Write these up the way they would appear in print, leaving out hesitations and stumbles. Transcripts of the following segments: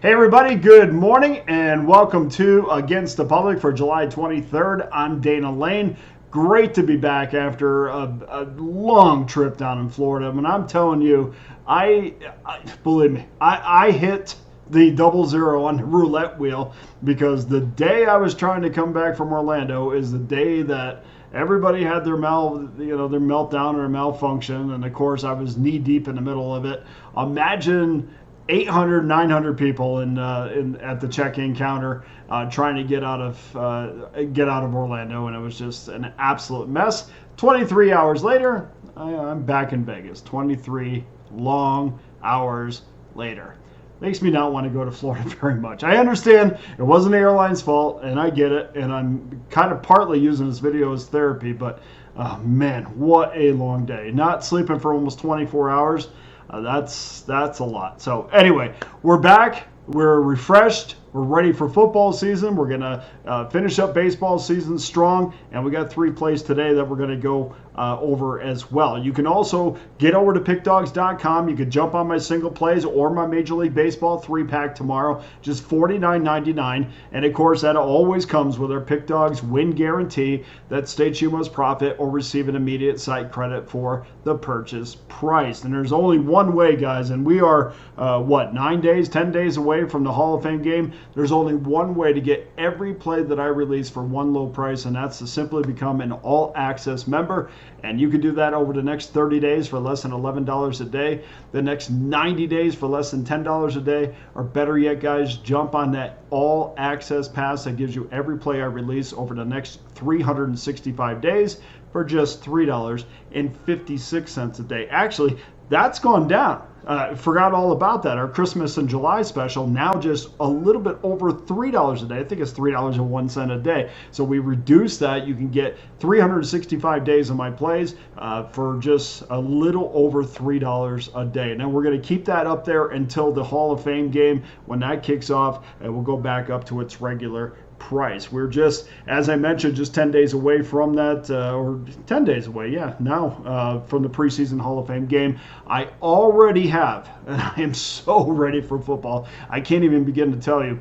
Hey everybody, good morning and welcome to Against the Public for July 23rd. I'm Dana Lane. Great to be back after a long trip down in Florida. And I'm telling you, believe me, I hit the 00 on the roulette wheel because the day I was trying to come back from Orlando is the day that everybody had their meltdown or malfunction, and of course I was knee deep in the middle of it. Imagine 800, 900 people at the check-in counter trying to get out of Orlando, and it was just an absolute mess. 23 hours later, I'm back in Vegas. 23 long hours later. Makes me not want to go to Florida very much. I understand it wasn't the airline's fault, and I get it, and I'm kind of partly using this video as therapy, but man, what a long day. Not sleeping for almost 24 hours. That's a lot. So anyway, we're back. We're refreshed. We're ready for football season. We're going to finish up baseball season strong. And we got 3 plays today that we're going to go over as well. You can also get over to Pickdawgz.com. You can jump on my single plays or my Major League Baseball 3-pack tomorrow. Just $49.99. And of course, that always comes with our Pickdawgz win guarantee that states you must profit or receive an immediate site credit for the purchase price. And there's only one way, guys. And we are, 9 days, 10 days away from the Hall of Fame game. There's only one way to get every play that I release for one low price, and that's to simply become an all-access member. And you can do that over the next 30 days for less than $11 a day, the next 90 days for less than $10 a day, or better yet, guys, jump on that all-access pass that gives you every play I release over the next 365 days for just $3.56 a day. Actually, that's gone down. Forgot all about that. Our Christmas and July special, now just a little bit over $3 a day. I think it's $3.01 a day. So we reduced that. You can get 365 days of my plays for just a little over $3 a day. Now we're going to keep that up there until the Hall of Fame game. When that kicks off, and we'll go back up to its regular price. We're just, as I mentioned, just 10 days away from that, or 10 days away, now from the preseason Hall of Fame game. I already have, and I am so ready for football, I can't even begin to tell you.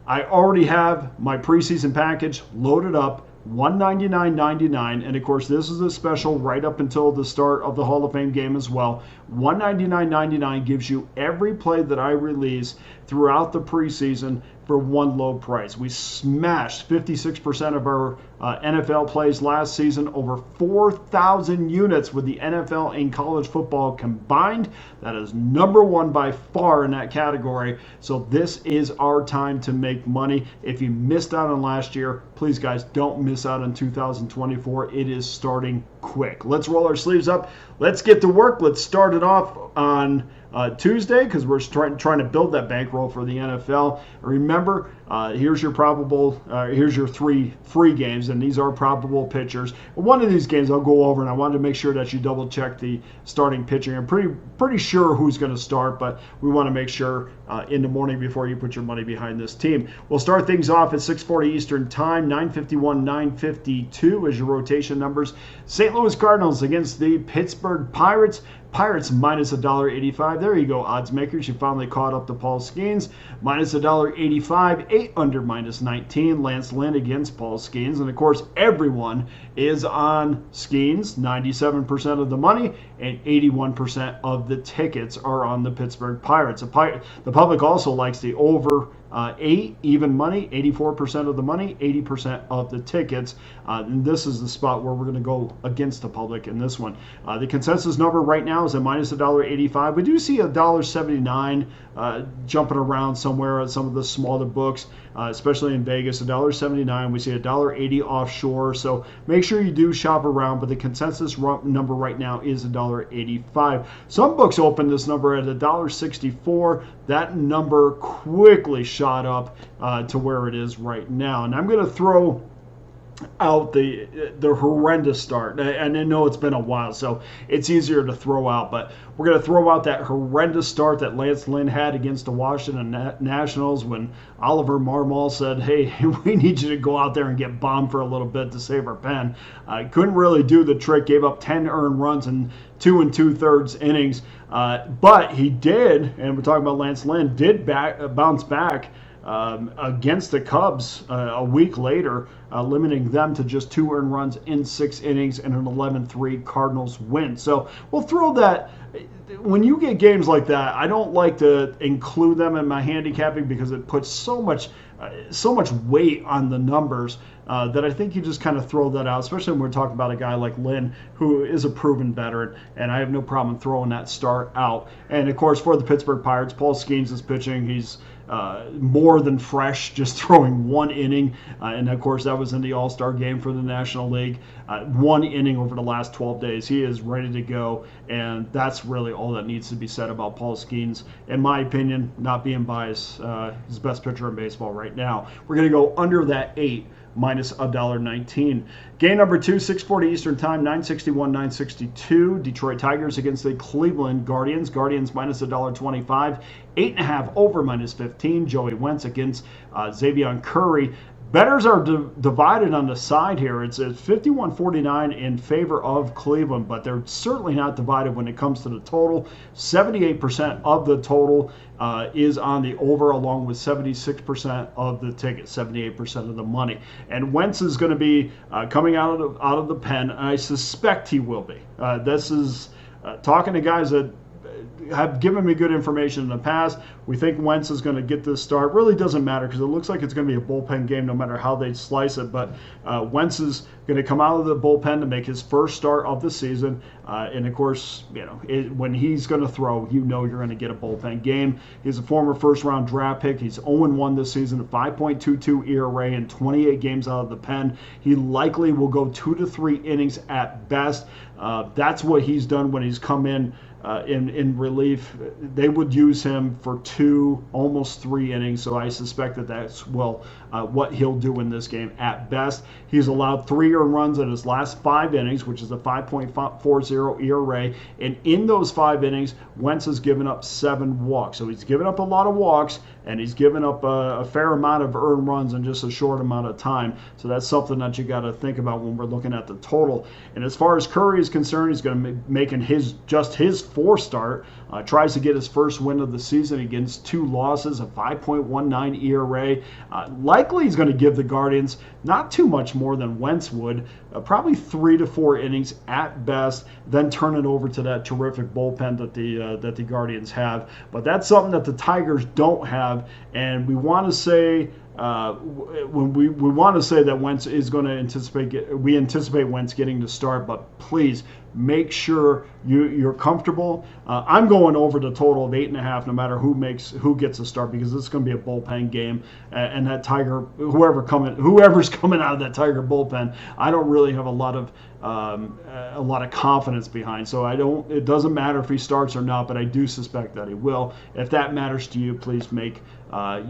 I already have my preseason package loaded up, $199.99, and of course this is a special right up until the start of the Hall of Fame game as well. $199.99 gives you every play that I release throughout the preseason for one low price. We smashed 56% of our NFL plays last season, over 4,000 units with the NFL and college football combined. That is number one by far in that category. So this is our time to make money. If you missed out on last year, please guys, don't miss out on 2024. It is starting quick. Let's roll our sleeves up. Let's get to work. Let's start it off on Tuesday, because we're trying to build that bankroll for the NFL. Remember, here's your 3 free games, and these are probable pitchers. One of these games I'll go over, and I wanted to make sure that you double check the starting pitching. I'm pretty sure who's going to start, but we want to make sure in the morning before you put your money behind this team. We'll start things off at 6:40 Eastern Time, 9:51, 9:52 as your rotation numbers. St. Louis Cardinals against the Pittsburgh Pirates. Pirates minus $1.85. There you go, odds makers. You finally caught up to Paul Skeens. Minus $1.85. 8 under minus 19. Lance Lynn against Paul Skeens. And of course, everyone is on Skeens. 97% of the money and 81% of the tickets are on the Pittsburgh Pirates. The public also likes the over 8 even money, 84% of the money, 80% of the tickets. And this is the spot where we're going to go against the public in this one. The consensus number right now is at minus $1.85. We do see $1.79 jumping around somewhere at some of the smaller books, especially in Vegas. $1.79. We see $1.80 offshore. So make sure you do shop around. But the consensus number right now is $1.85. Some books open this number at $1.64. That number quickly shot up to where it is right now. And I'm going to throw out the horrendous start. And I know it's been a while, so it's easier to throw out. But we're going to throw out that horrendous start that Lance Lynn had against the Washington Nationals when Oliver Marmol said, "Hey, we need you to go out there and get bombed for a little bit to save our pen." Couldn't really do the trick. Gave up 10 earned runs in 2 2/3 innings. But he did, and we're talking about Lance Lynn, did bounce back against the Cubs a week later, limiting them to just 2 earned runs in 6 innings and an 11-3 Cardinals win. So we'll throw that. When you get games like that, I don't like to include them in my handicapping because it puts so much weight on the numbers that I think you just kind of throw that out, especially when we're talking about a guy like Lynn, who is a proven veteran, and I have no problem throwing that start out. And of course, for the Pittsburgh Pirates, Paul Skeens is pitching. He's more than fresh, just throwing 1 inning. And of course, that was in the All-Star game for the National League. 1 inning over the last 12 days. He is ready to go, and that's really all that needs to be said about Paul Skeens. In my opinion, not being biased, he's the best pitcher in baseball right now. We're going to go under that 8. Minus $1.19. Game number 2, 6:40 Eastern Time, 961, 962. Detroit Tigers against the Cleveland Guardians. Guardians minus $1.25. 8.5 over minus 15. Joey Wentz against Xavier Curry. Bettors are divided on the side here. It's 51-49 in favor of Cleveland, but they're certainly not divided when it comes to the total. 78% of the total is on the over, along with 76% of the ticket, 78% of the money. And Wentz is going to be coming out of the pen, and I suspect he will be. This is talking to guys that have given me good information in the past. We think Wentz is going to get this start. Really doesn't matter because it looks like it's going to be a bullpen game no matter how they slice it. But Wentz is going to come out of the bullpen to make his first start of the season. And of course, when he's going to throw, you're going to get a bullpen game. He's a former first-round draft pick. He's 0-1 this season, a 5.22 ERA in 28 games out of the pen. He likely will go 2 to 3 innings at best. That's what he's done when he's come in relief. They would use him for 2, almost 3 innings, so I suspect that's what he'll do in this game at best. He's allowed 3 earned runs in his last 5 innings, which is a 5.40 ERA, and in those 5 innings, Wentz has given up 7 walks. So he's given up a lot of walks, and he's given up a fair amount of earned runs in just a short amount of time. So that's something that you got to think about when we're looking at the total. And as far as Curry is concerned, he's going to be making his 4th start. Tries to get his first win of the season against 2 losses, a 5.19 ERA. Likely he's going to give the Guardians not too much more than Wentz would, probably 3 to 4 innings at best, then turn it over to that terrific bullpen that the Guardians have. But that's something that the Tigers don't have, and we want to say when we want to say that Wentz is going to anticipate Wentz getting the start, but please make sure you're comfortable. I'm going over the total of 8.5, no matter who gets a start, because this is going to be a bullpen game, and that Tiger, whoever's coming out of that Tiger bullpen, I don't really have a lot of confidence behind. So it doesn't matter if he starts or not, but I do suspect that he will. If that matters to you, please make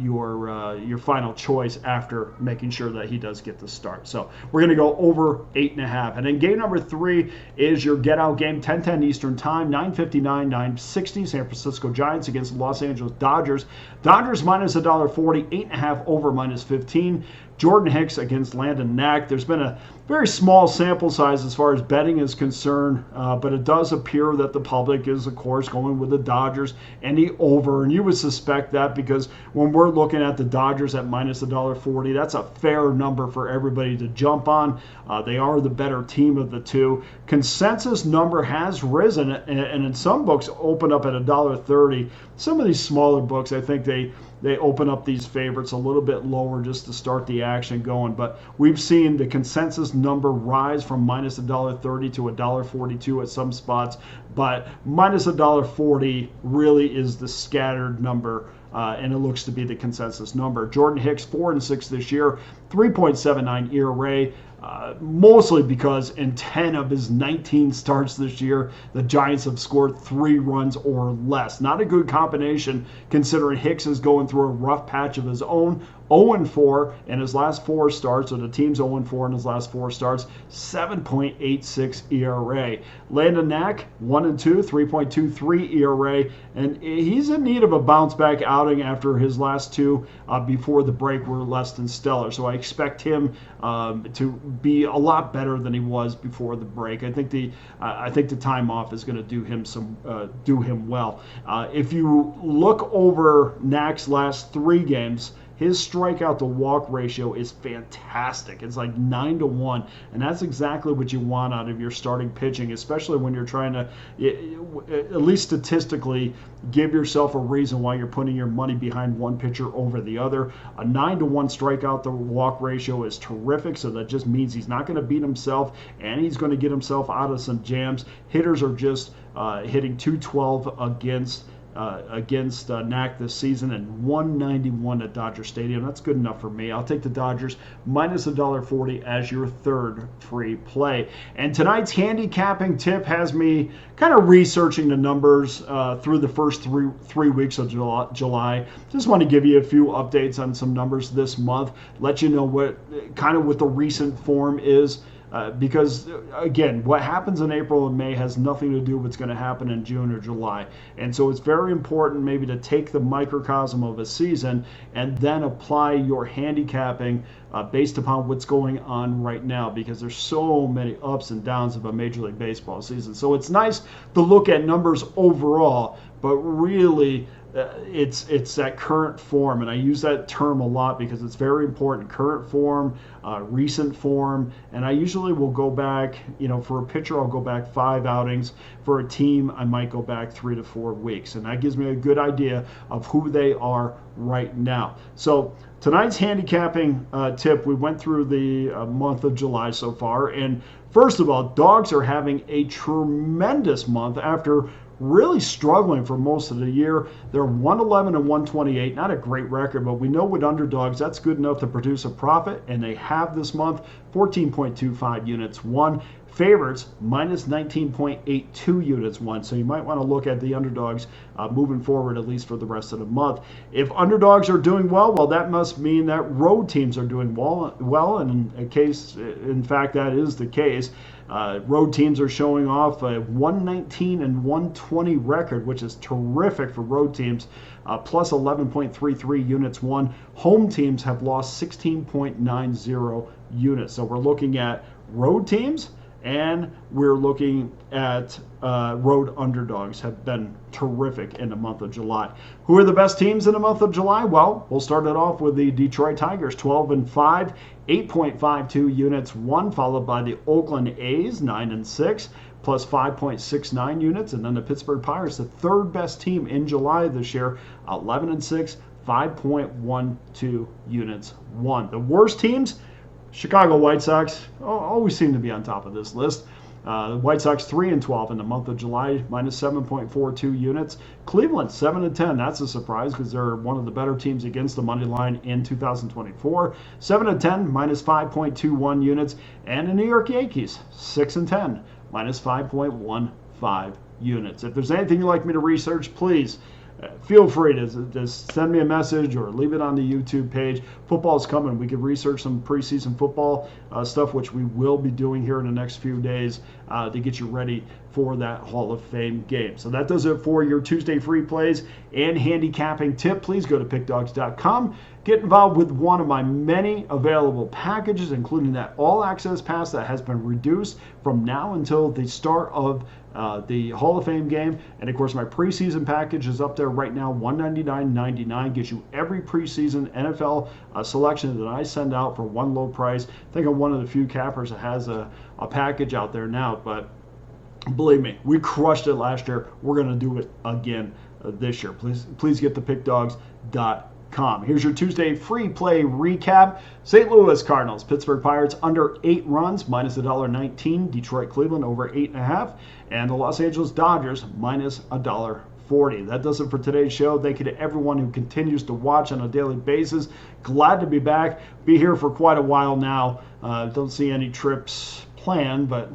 your final choice after making sure that he does get the start. So we're going to go over 8.5. And then game number 3 is your get out game, 10:10 Eastern Time, 9:59, 9:60. San Francisco Giants against the Los Angeles Dodgers. Dodgers minus $1.40, 8.5 over minus 15. Jordan Hicks against Landon Knack. There's been a very small sample size as far as betting is concerned, but it does appear that the public is, of course, going with the Dodgers and the over. And you would suspect that because when we're looking at the Dodgers at minus $1.40, that's a fair number for everybody to jump on. They are the better team of the two. Consensus number has risen, and in some books open up at $1.30. Some of these smaller books, I think they open up these favorites a little bit lower just to start the action going. But we've seen the consensus number rise from minus $1.30 to $1.42 at some spots. But minus $1.40 really is the scattered number, and it looks to be the consensus number. Jordan Hicks, 4-6 this year, 3.79 ERA. Mostly because in 10 of his 19 starts this year, the Giants have scored 3 runs or less. Not a good combination considering Hicks is going through a rough patch of his own. 0-4 in his last 4 starts, or the team's 0-4 in his last 4 starts, 7.86 ERA. Landon Knack, 1-2, 3.23 ERA, and he's in need of a bounce back outing after his last 2 before the break were less than stellar. So I expect him to be a lot better than he was before the break. I think the time off is going to do him well. If you look over Knack's last 3 games, his strikeout to walk ratio is fantastic. It's like 9-1, and that's exactly what you want out of your starting pitching, especially when you're trying to, at least statistically, give yourself a reason why you're putting your money behind one pitcher over the other. A 9-1 strikeout to walk ratio is terrific, so that just means he's not going to beat himself, and he's going to get himself out of some jams. Hitters are just hitting .212 against Knack this season, and 191 at Dodger Stadium. That's good enough for me. I'll take the Dodgers minus $1.40 as your third free play. And tonight's handicapping tip has me kind of researching the numbers through the first three weeks of July. Just want to give you a few updates on some numbers this month, let you know what the recent form is. Because, again, what happens in April and May has nothing to do with what's going to happen in June or July. And so it's very important maybe to take the microcosm of a season and then apply your handicapping based upon what's going on right now, because there's so many ups and downs of a Major League Baseball season. So it's nice to look at numbers overall, but really it's that current form, and I use that term a lot because it's very important. Current form, recent form, and I usually will go back, for a pitcher I'll go back 5 outings. For a team I might go back 3 to 4 weeks, and that gives me a good idea of who they are right now. So tonight's handicapping tip, we went through the month of July so far, and first of all, dogs are having a tremendous month after really struggling for most of the year. They're 111 and 128, not a great record, but we know with underdogs that's good enough to produce a profit, and they have this month 14.25 units won. Favorites minus 19.82 units won. So you might want to look at the underdogs moving forward, at least for the rest of the month. If underdogs are doing well, that must mean that road teams are doing well, and in fact that is the case. Road teams are showing off a 119 and 120 record, which is terrific for road teams, plus 11.33 units won. Home teams have lost 16.90 units. So we're looking at road teams, and we're looking at road underdogs have been terrific in the month of July. Who are the best teams in the month of July? Well, we'll start it off with the Detroit Tigers, 12-5, 8.52 units won, followed by the Oakland A's, 9-6, plus 5.69 units, and then the Pittsburgh Pirates, the third best team in July this year, 11-6, 5.12 units won. The worst teams, Chicago White Sox always seem to be on top of this list. The White Sox 3-12 in the month of July, minus 7.42 units. Cleveland 7-10. That's a surprise because they're one of the better teams against the money line in 2024. 7-10, minus 5.21 units. And the New York Yankees 6-10, minus 5.15 units. If there's anything you'd like me to research, please feel free to just send me a message or leave it on the YouTube page. Football's coming. We could research some preseason football stuff, which we will be doing here in the next few days to get you ready for that Hall of Fame game. So that does it for your Tuesday free plays and handicapping tip. Please go to pickdawgz.com. Get involved with one of my many available packages, including that all-access pass that has been reduced from now until the start of the Hall of Fame game. And of course, my preseason package is up there right now, $199.99. Gives you every preseason NFL selection that I send out for one low price. I think I'm one of the few cappers that has a package out there now, but believe me, we crushed it last year. We're going to do it again this year. Please get to pickdawgz.com. Here's your Tuesday free play recap. St. Louis Cardinals, Pittsburgh Pirates under 8 runs, minus $1.19. Detroit Cleveland over 8.5. And the Los Angeles Dodgers minus $1.40. 40. That does it for today's show. Thank you to everyone who continues to watch on a daily basis. Glad to be back. Be here for quite a while now. Don't see any trips planned, but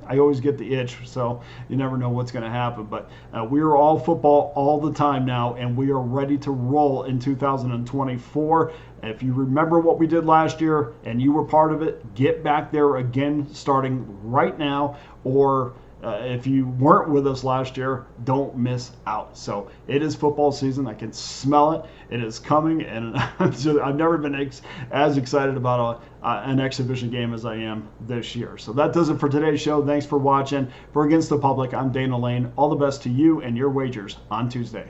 I always get the itch, so you never know what's going to happen. But we are all football all the time now, and we are ready to roll in 2024. If you remember what we did last year and you were part of it, get back there again starting right now, or if you weren't with us last year, don't miss out. So it is football season. I can smell it. It is coming, and I've never been as excited about an exhibition game as I am this year. So that does it for today's show. Thanks for watching. For Against the Public, I'm Dana Lane. All the best to you and your wagers on Tuesday.